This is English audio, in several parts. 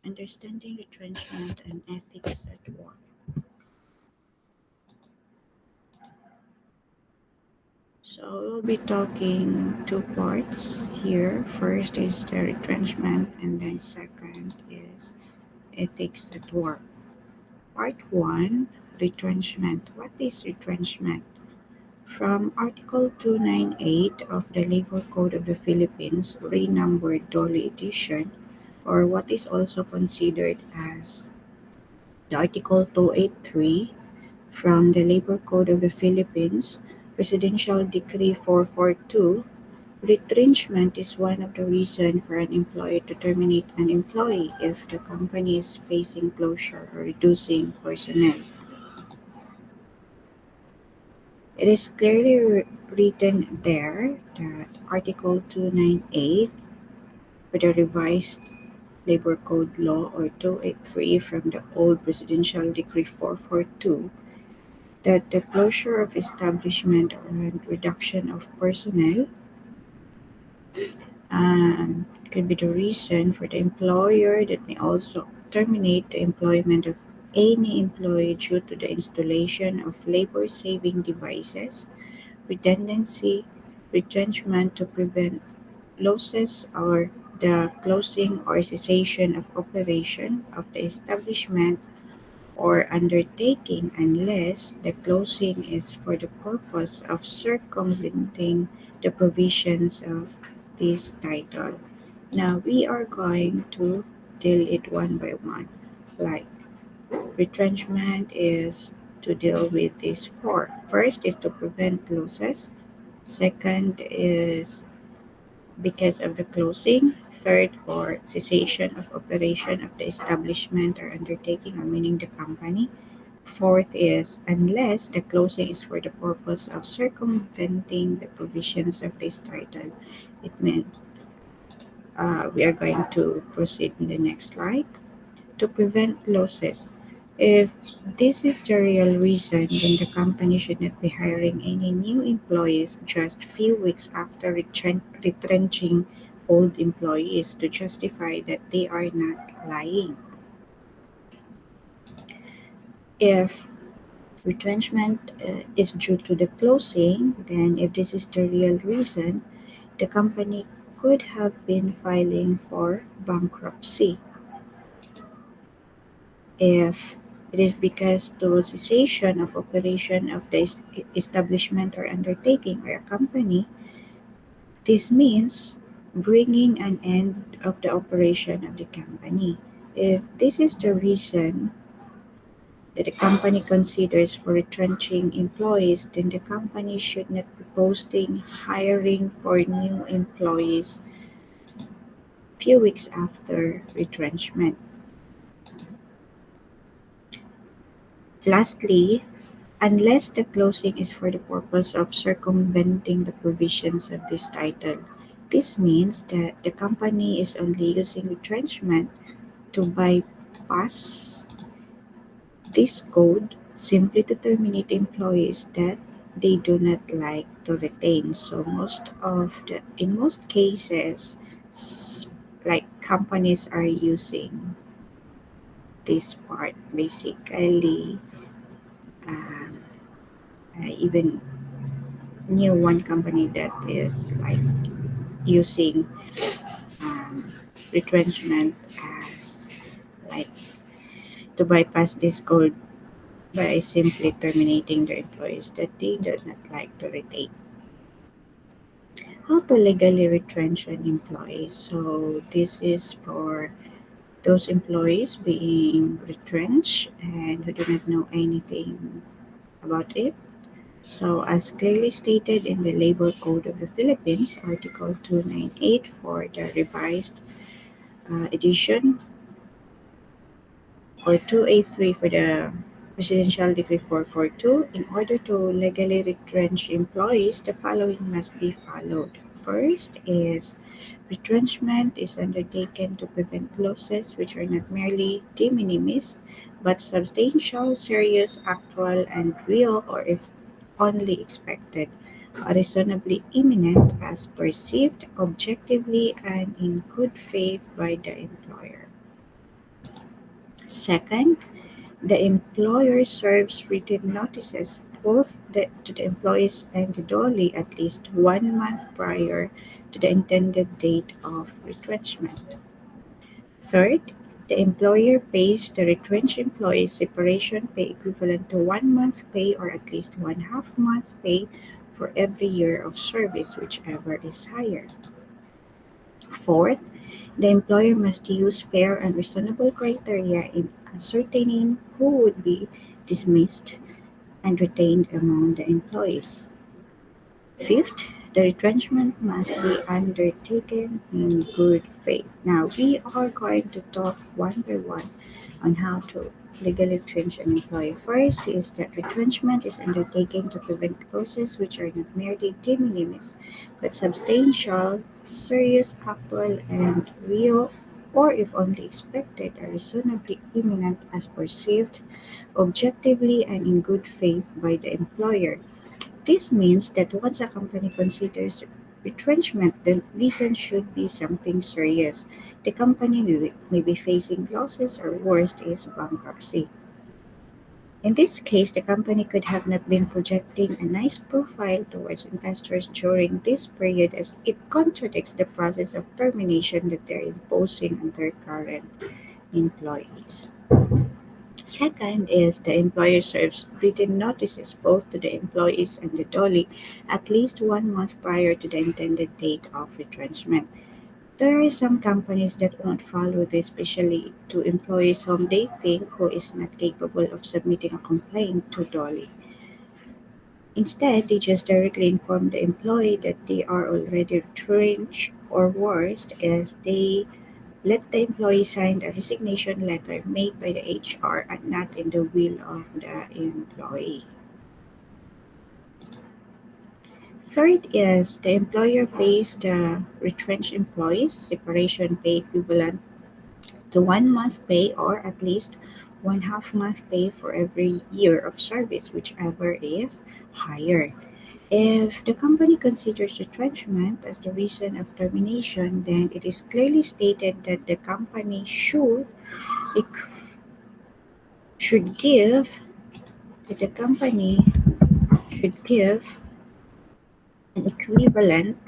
Understanding retrenchment and ethics at work. So we'll be talking two parts here. First is the retrenchment, and then second is ethics at work. Part 1, retrenchment. What is retrenchment? From Article 298 of the Labor Code of the Philippines, renumbered Dolly Edition, or what is also considered as the Article 283 from the Labor Code of the Philippines, Presidential Decree 442, retrenchment is one of the reasons for an employer to terminate an employee if the company is facing closure or reducing personnel. It is clearly written there that Article 298 for the revised Labor Code Law or 283 from the old Presidential Decree 442 that the closure of establishment and reduction of personnel could be the reason for the employer that may also terminate the employment of any employee due to the installation of labor-saving devices, redundancy, retrenchment to prevent losses, or the closing or cessation of operation of the establishment or undertaking unless the closing is for the purpose of circumventing the provisions of this title. Now we are going to deal it one by one. Like retrenchment is to deal with these four. First is to prevent losses. Second is because of the closing. Third, or cessation of operation of the establishment or undertaking or meaning the company. Fourth is unless the closing is for the purpose of circumventing the provisions of this title. It means we are going to proceed in the next slide. To prevent losses. If this is the real reason, then the company should not be hiring any new employees just few weeks after retrenching old employees to justify that they are not lying. If retrenchment is due to the closing, then if this is the real reason, the company could have been filing for bankruptcy. If it is because the cessation of operation of the establishment or undertaking or a company, this means bringing an end of the operation of the company. If this is the reason that the company considers for retrenching employees, then the company should not be posting hiring for new employees few weeks after retrenchment. Lastly, unless the closing is for the purpose of circumventing the provisions of this title. This means that the company is only using retrenchment to bypass this code simply to terminate employees that they do not like to retain. So in most cases, like companies are using this part basically. Um, I even knew one company that is like using um, retrenchment as like to bypass this code by simply terminating their employees that they do not like to retain. How to legally retrench an employee? So this is for those employees being retrenched and who do not know anything about it. So, as clearly stated in the Labor Code of the Philippines, Article 298 for the revised edition, or 283 for the Presidential Decree 442, in order to legally retrench employees, the following must be followed. First is retrenchment is undertaken to prevent losses which are not merely de minimis, but substantial, serious, actual, and real, or if only expected, reasonably imminent as perceived objectively and in good faith by the employer. Second, the employer serves written notices to the employees and the dolly at least 1 month prior to the intended date of retrenchment. Third, the employer pays the retrenched employees separation pay equivalent to 1 month's pay or at least 1/2 month's pay for every year of service, whichever is higher. Fourth, the employer must use fair and reasonable criteria in ascertaining who would be dismissed and retained among the employees. Fifth, the retrenchment must be undertaken in good faith. Now, we are going to talk one by one on how to legally retrench an employee. First is that retrenchment is undertaken to prevent losses which are not merely de minimis, but substantial, serious, actual, and real, or if only expected, are reasonably imminent as perceived objectively and in good faith by the employer. This means that once a company considers retrenchment, the reason should be something serious. The company may be facing losses or worst is bankruptcy. In this case, the company could have not been projecting a nice profile towards investors during this period as it contradicts the process of termination that they're imposing on their current employees. Second is the employer serves written notices both to the employees and the dolly at least 1 month prior to the intended date of retrenchment. There are some companies that won't follow this, especially to employees whom they think who is not capable of submitting a complaint to dolly. Instead, they just directly inform the employee that they are already retrenched, or worst is they let the employee sign a resignation letter made by the HR and not in the will of the employee. Third is the employer pays the retrenched employees separation pay equivalent to 1 month pay or at least 1/2 month pay for every year of service, whichever is higher. If the company considers retrenchment as the reason of termination, then it is clearly stated that the company should give that the company should give an equivalent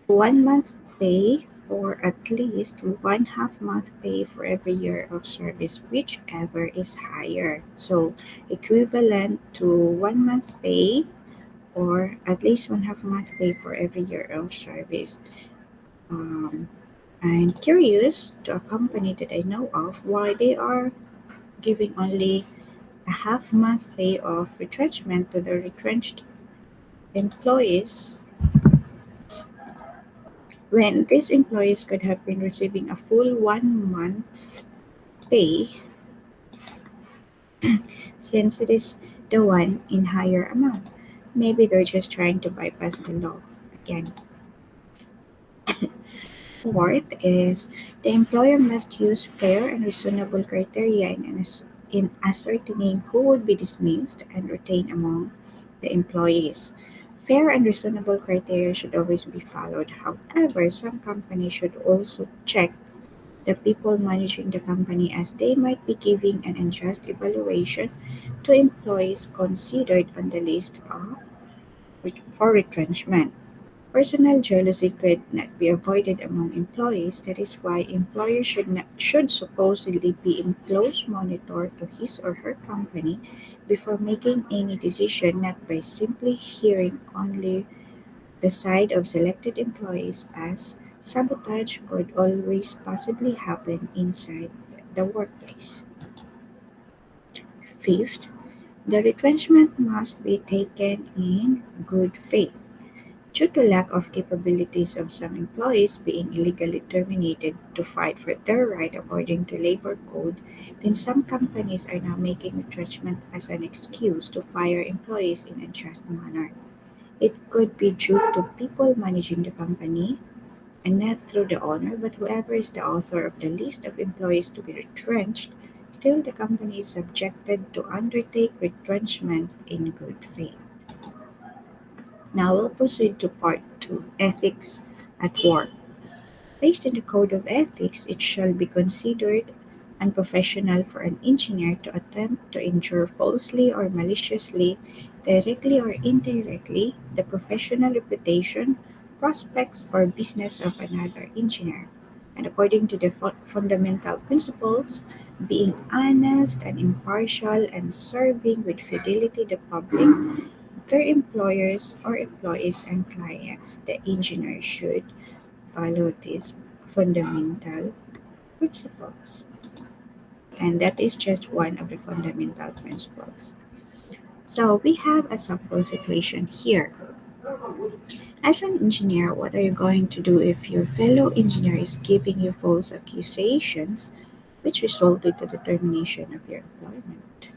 1 month pay or at least 1/2 month pay for every year of service, whichever is higher. So equivalent to 1 month pay or at least 1/2 month pay for every year of service. Um, I'm curious to a company that I know of why they are giving only a half month pay of retrenchment to the retrenched employees when these employees could have been receiving a full 1 month pay since it is the one in higher amount. Maybe they're just trying to bypass the law again. Fourth is the employer must use fair and reasonable criteria in ascertaining who would be dismissed and retained among the employees. Fair and reasonable criteria should always be followed. However, some companies should also check the people managing the company as they might be giving an unjust evaluation to employees considered on the list for retrenchment. Personal jealousy could not be avoided among employees. That is why employers should supposedly be in close monitor to his or her company before making any decision, not by simply hearing only the side of selected employees, as sabotage could always possibly happen inside the workplace. Fifth, the retrenchment must be taken in good faith. Due to lack of capabilities of some employees being illegally terminated to fight for their right according to labor code, then some companies are now making retrenchment as an excuse to fire employees in a just manner. It could be due to people managing the company and not through the owner, but whoever is the author of the list of employees to be retrenched. Still, the company is subjected to undertake retrenchment in good faith. Now we'll proceed to part 2, ethics at work. Based on the Code of Ethics, it shall be considered unprofessional for an engineer to attempt to injure falsely or maliciously, directly or indirectly, the professional reputation, prospects, or business of another engineer. And according to the fundamental principles, being honest and impartial and serving with fidelity the public, their employers or employees and clients, the engineer should follow these fundamental principles. And that is just one of the fundamental principles. So we have a sample situation here. As an engineer, what are you going to do if your fellow engineer is giving you false accusations which resulted to the termination of your employment?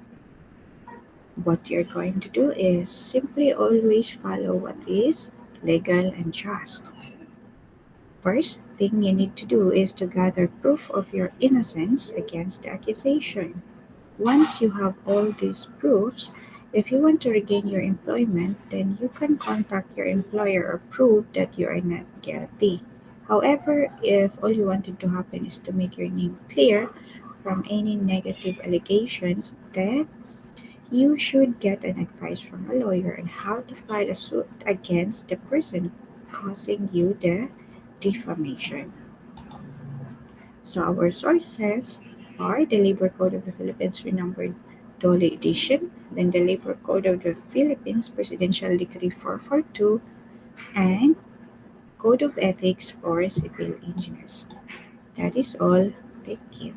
What you're going to do is simply always follow what is legal and just. First thing you need to do is to gather proof of your innocence against the accusation. Once you have all these proofs, if you want to regain your employment, then you can contact your employer or prove that you are not guilty. However, if all you wanted to happen is to make your name clear from any negative allegations, then you should get an advice from a lawyer on how to file a suit against the person causing you the defamation. So our sources are the Labor Code of the Philippines renumbered Dole edition, then the Labor Code of the Philippines Presidential Decree 442, and Code of Ethics for Civil Engineers. That is all. Thank you.